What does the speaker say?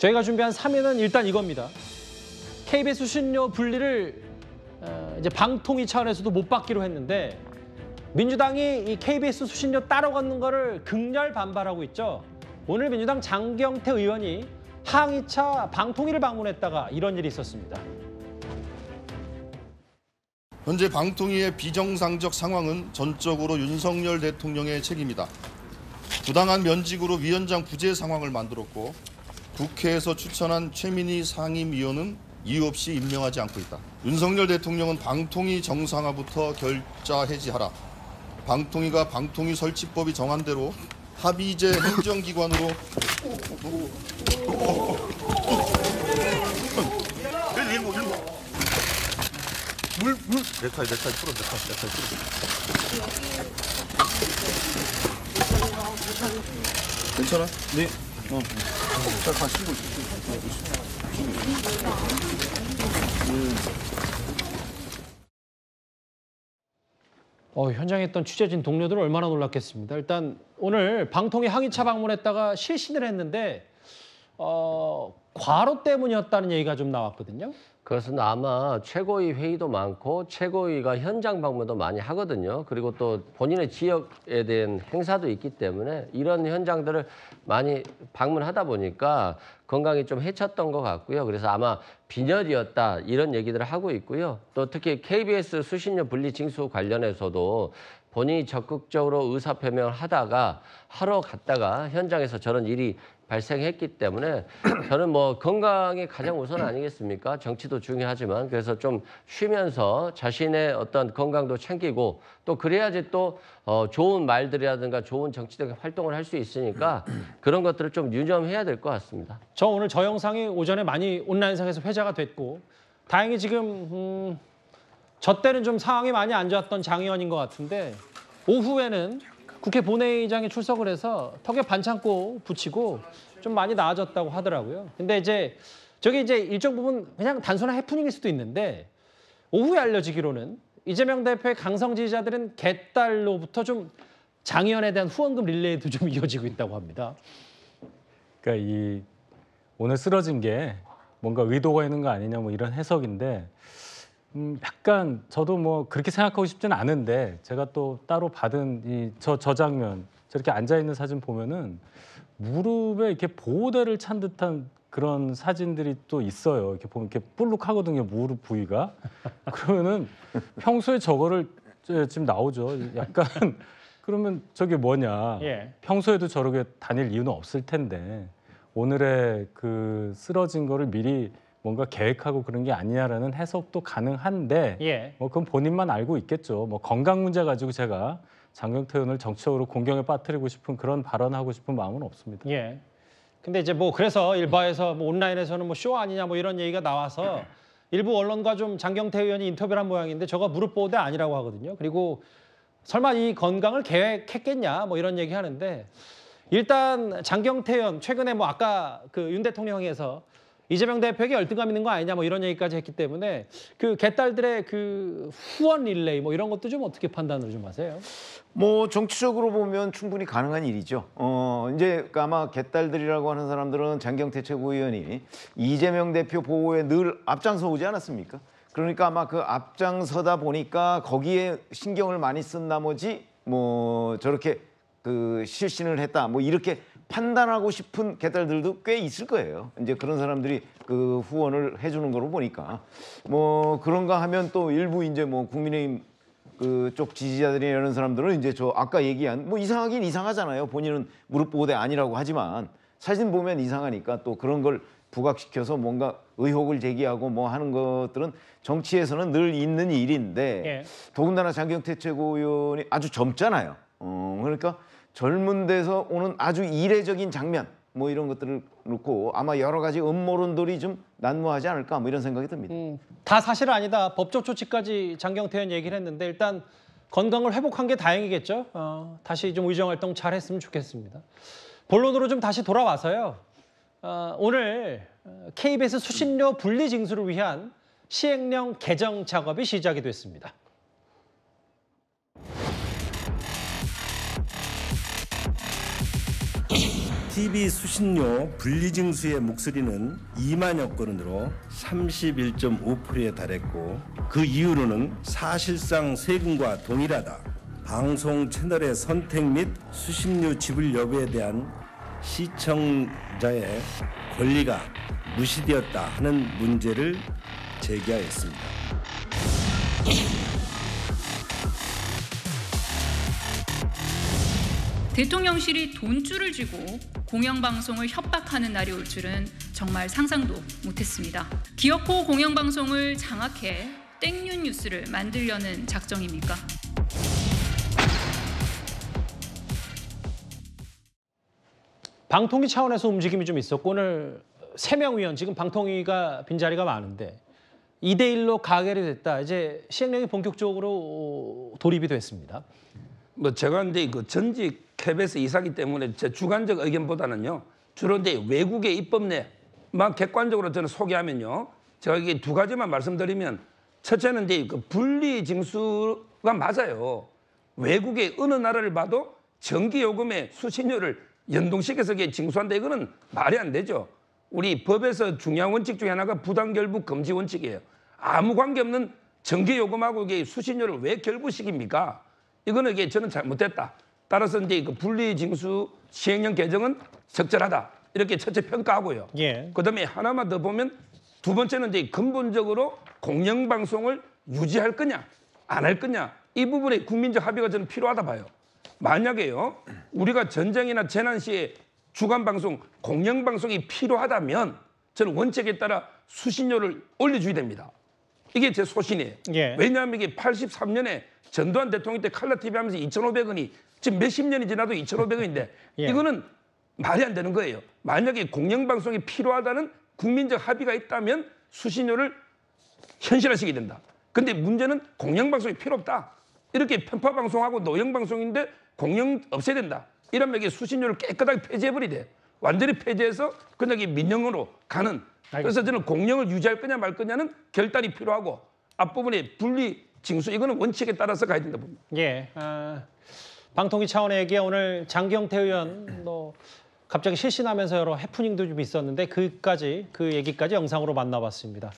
저희가 준비한 3위는 일단 이겁니다. KBS 수신료 분리를 이제 방통위 차원에서도 못 받기로 했는데 민주당이 이 KBS 수신료 따로 걷는 거를 극렬 반발하고 있죠. 오늘 민주당 장경태 의원이 항의차 방통위를 방문했다가 이런 일이 있었습니다. 현재 방통위의 비정상적 상황은 전적으로 윤석열 대통령의 책임이다. 부당한 면직으로 위원장 부재 상황을 만들었고 국회에서 추천한 최민희 상임위원은 이유 없이 임명하지 않고 있다. 윤석열 대통령은 방통위 정상화부터 결자 해지하라. 방통위가 방통위 설치법이 정한 대로 합의제 행정기관으로 넥타이 풀어. 괜찮아? 네. 잘 가시고 있어. 현장에 있던 취재진 동료들은 얼마나 놀랐겠습니다. 일단 오늘 방통위 항의차 방문했다가 실신을 했는데 과로 때문이었다는 얘기가 좀 나왔거든요. 그것은 아마 최고위 회의도 많고 최고위가 현장 방문도 많이 하거든요. 그리고 또 본인의 지역에 대한 행사도 있기 때문에 이런 현장들을 많이 방문하다 보니까 건강이 좀 해쳤던 것 같고요. 그래서 아마 빈혈이었다 이런 얘기들을 하고 있고요. 또 특히 KBS 수신료 분리 징수 관련해서도 본인이 적극적으로 의사표명을 하다가 하러 갔다가 현장에서 저런 일이 발생했기 때문에 저는 뭐 건강이 가장 우선 아니겠습니까? 정치도 중요하지만 그래서 좀 쉬면서 자신의 어떤 건강도 챙기고 또 그래야지 또 좋은 말들이라든가 좋은 정치적인 활동을 할 수 있으니까 그런 것들을 좀 유념해야 될 것 같습니다. 저 오늘 저 영상이 오전에 많이 온라인상에서 회자가 됐고 다행히 지금 저 때는 좀 상황이 많이 안 좋았던 장 의원인 것 같은데 오후에는 국회 본회의장에 출석을 해서 턱에 반창고 붙이고 좀 많이 나아졌다고 하더라고요. 근데 이제 저게 이제 일정 부분 그냥 단순한 해프닝일 수도 있는데 오후에 알려지기로는 이재명 대표의 강성 지지자들은 개딸로부터 좀 장 의원에 대한 후원금 릴레이도 좀 이어지고 있다고 합니다. 그러니까 이 오늘 쓰러진 게 뭔가 의도가 있는 거 아니냐 뭐 이런 해석인데 약간 저도 뭐 그렇게 생각하고 싶지는 않은데 제가 또 따로 받은 이 저 장면 저렇게 앉아 있는 사진 보면은 무릎에 이렇게 보호대를 찬 듯한 그런 사진들이 또 있어요. 이렇게 보면 이렇게 볼록하거든요, 무릎 부위가. 그러면은 평소에 저거를 지금 나오죠. 약간 그러면 저게 뭐냐? 예. 평소에도 저렇게 다닐 이유는 없을 텐데 오늘의 그 쓰러진 거를 미리 뭔가 계획하고 그런 게 아니냐라는 해석도 가능한데 예. 뭐 그건 본인만 알고 있겠죠. 뭐 건강 문제 가지고 제가 장경태 의원을 정치적으로 공경에 빠뜨리고 싶은 그런 발언하고 싶은 마음은 없습니다. 예. 근데 이제 뭐 그래서 일바에서 뭐 온라인에서는 뭐 쇼 아니냐 뭐 이런 얘기가 나와서 일부 언론과 좀 장경태 의원이 인터뷰를 한 모양인데 저거 무릎 보호대 아니라고 하거든요. 그리고 설마 이 건강을 계획했겠냐 뭐 이런 얘기 하는데 일단 장경태 의원 최근에 뭐 아까 그 윤 대통령에서 이재명 대표에게 열등감 있는 거 아니냐 뭐 이런 얘기까지 했기 때문에 그 개딸들의 그 후원 릴레이 뭐 이런 것도 좀 어떻게 판단을 좀 하세요? 뭐 정치적으로 보면 충분히 가능한 일이죠. 이제 아마 개딸들이라고 하는 사람들은 장경태 최고위원이 이재명 대표 보호에 늘 앞장서 오지 않았습니까? 그러니까 아마 그 앞장서다 보니까 거기에 신경을 많이 쓴 나머지 뭐 저렇게 그 실신을 했다 뭐 이렇게 판단하고 싶은 개딸들도 꽤 있을 거예요. 이제 그런 사람들이 그 후원을 해주는 거로 보니까 뭐 그런가 하면 또 일부 이제 뭐 국민의힘 그쪽 지지자들이 이런 사람들은 이제 저 아까 얘기한 뭐 이상하긴 이상하잖아요. 본인은 무릎 보호대 아니라고 하지만 사진 보면 이상하니까 또 그런 걸 부각시켜서 뭔가 의혹을 제기하고 뭐 하는 것들은 정치에서는 늘 있는 일인데 예. 더군다나 장경태 최고위원이 아주 젊잖아요. 그러니까 젊은 데서 오는 아주 이례적인 장면 뭐 이런 것들을 놓고 아마 여러 가지 음모론들이 좀 난무하지 않을까 뭐 이런 생각이 듭니다. 다 사실 아니다. 법적 조치까지 장경태 의원 얘기를 했는데 일단 건강을 회복한 게 다행이겠죠. 다시 좀 의정 활동 잘 했으면 좋겠습니다. 본론으로 좀 다시 돌아와서요. 오늘 KBS 수신료 분리 징수를 위한 시행령 개정 작업이 시작이 됐습니다. TV 수신료 분리징수의 목소리는 2만여 건으로 31.5%에 달했고 그 이유로는 사실상 세금과 동일하다. 방송 채널의 선택 및 수신료 지불 여부에 대한 시청자의 권리가 무시되었다 하는 문제를 제기하였습니다. 대통령실이 돈줄을 쥐고 공영방송을 협박하는 날이 올 줄은 정말 상상도 못했습니다. 기어코 공영방송을 장악해 땡뉴 뉴스를 만들려는 작정입니까? 방통위 차원에서 움직임이 좀 있었고 오늘 3명 위원 지금 방통위가 빈자리가 많은데 2대1로 가결이 됐다. 이제 시행령이 본격적으로 돌입이 됐습니다. 뭐 제가 근데 그 전직 KBS 이사기 때문에 제 주관적 의견보다는요 주로 이제 외국의 입법 내만 객관적으로 저는 소개하면요 제가 이게 두 가지만 말씀드리면 첫째는 이제 그 분리 징수가 맞아요. 외국의 어느 나라를 봐도 전기 요금의 수신료를 연동시켜서 이게 징수한다 이거는 말이 안 되죠. 우리 법에서 중요한 원칙 중에 하나가 부당 결부 금지 원칙이에요. 아무 관계없는 전기 요금하고 이게 수신료를 왜 결부시킵니까? 이거는 이게 저는 잘못됐다. 따라서 이제 그 분리징수 시행령 개정은 적절하다. 이렇게 첫째 평가하고요. 예. 그다음에 하나만 더 보면 두 번째는 이제 근본적으로 공영방송을 유지할 거냐 안 할 거냐 이 부분에 국민적 합의가 저는 필요하다 봐요. 만약에요 우리가 전쟁이나 재난 시에 주간방송 공영방송이 필요하다면 저는 원칙에 따라 수신료를 올려줘야 됩니다. 이게 제 소신이에요. 예. 왜냐하면 이게 83년에 전두환 대통령 때 칼라 TV 하면서 2,500원이 지금 몇십 년이 지나도 2,500원인데 예. 이거는 말이 안 되는 거예요. 만약에 공영방송이 필요하다는 국민적 합의가 있다면 수신료를 현실화시키게 된다. 근데 문제는 공영방송이 필요 없다. 이렇게 편파방송하고 노영방송인데 공영 없애야 된다. 이러면 이게 수신료를 깨끗하게 폐지해버리대. 완전히 폐지해서 그냥 이 민영으로 가는. 그래서 저는 공영을 유지할 거냐 말 거냐는 결단이 필요하고 앞부분에 분리 징수 이거는 원칙에 따라서 가야 된다 봅니다. 예. 방통위 차원의 얘기 오늘 장경태 의원 갑자기 실신하면서 여러 해프닝도 좀 있었는데 그 얘기까지 영상으로 만나봤습니다.